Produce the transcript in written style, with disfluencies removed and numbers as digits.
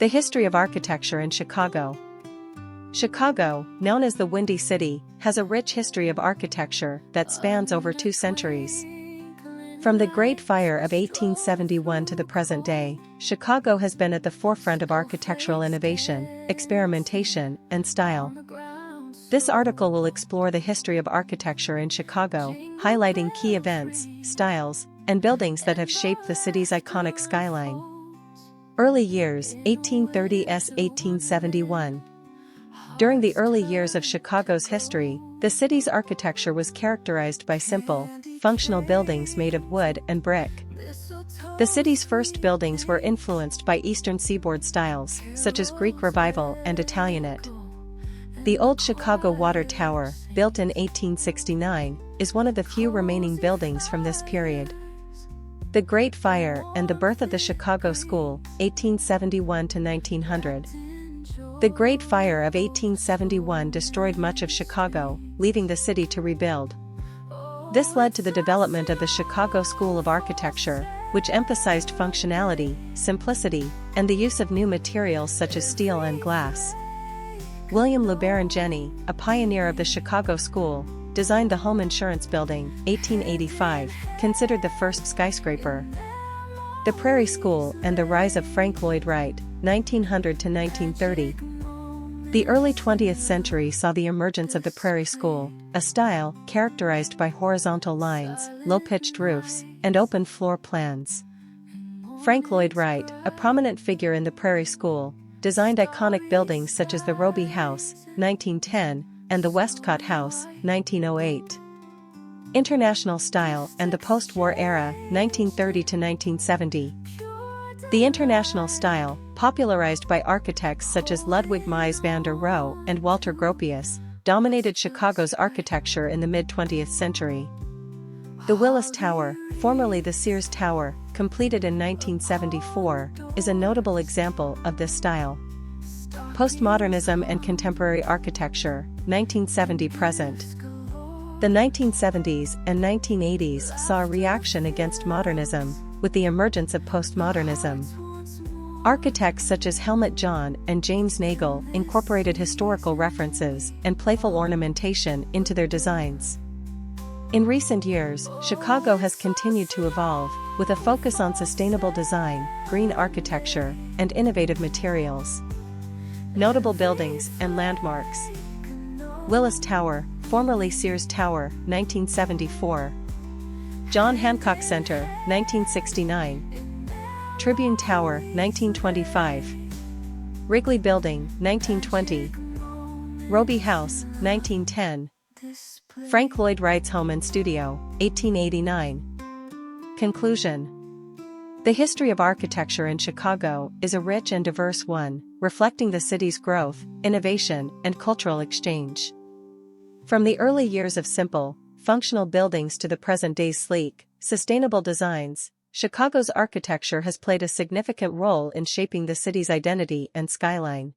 The history of architecture in Chicago. Chicago, known as the Windy City, has a rich history of architecture that spans over 2 centuries. From the Great Fire of 1871 to the present day, Chicago has been at the forefront of architectural innovation, experimentation, and style. This article will explore the history of architecture in Chicago, highlighting key events, styles, and buildings that have shaped the city's iconic skyline. Early years, 1830s–1871. During the early years of Chicago's history, the city's architecture was characterized by simple, functional buildings made of wood and brick. The city's first buildings were influenced by Eastern Seaboard styles, such as Greek Revival and Italianate. The Old Chicago Water Tower, built in 1869, is one of the few remaining buildings from this period. The Great Fire and the birth of the Chicago School, 1871 to 1900. The Great Fire of 1871 destroyed much of Chicago, leaving the city to rebuild. This led to the development of the Chicago School of Architecture, which emphasized functionality, simplicity, and the use of new materials such as steel and glass. William LeBaron Jenney, a pioneer of the Chicago School, designed the Home Insurance Building, 1885, considered the first skyscraper. The Prairie School and the rise of Frank Lloyd Wright, 1900 to 1930. The early 20th century saw the emergence of the Prairie School, a style characterized by horizontal lines, low-pitched roofs, and open floor plans. Frank Lloyd Wright, a prominent figure in the Prairie School, designed iconic buildings such as the Robie House, 1910, and the Westcott House, 1908. International style and the post-war era, 1930 to 1970. The international style, popularized by architects such as Ludwig Mies van der Rohe and Walter Gropius, dominated Chicago's architecture in the mid-20th century. The Willis Tower, formerly the Sears Tower, completed in 1974, is a notable example of this style. Postmodernism and contemporary architecture, 1970-present. The 1970s and 1980s saw a reaction against modernism, with the emergence of postmodernism. Architects such as Helmut John and James Nagle incorporated historical references and playful ornamentation into their designs. In recent years, Chicago has continued to evolve, with a focus on sustainable design, green architecture, and innovative materials. Notable buildings and landmarks. Willis Tower, formerly Sears Tower, 1974. John Hancock Center, 1969. Tribune Tower, 1925. Wrigley Building, 1920. Robie House, 1910. Frank Lloyd Wright's Home and Studio, 1889. Conclusion. The history of architecture in Chicago is a rich and diverse one, reflecting the city's growth, innovation, and cultural exchange. From the early years of simple, functional buildings to the present-day sleek, sustainable designs, Chicago's architecture has played a significant role in shaping the city's identity and skyline.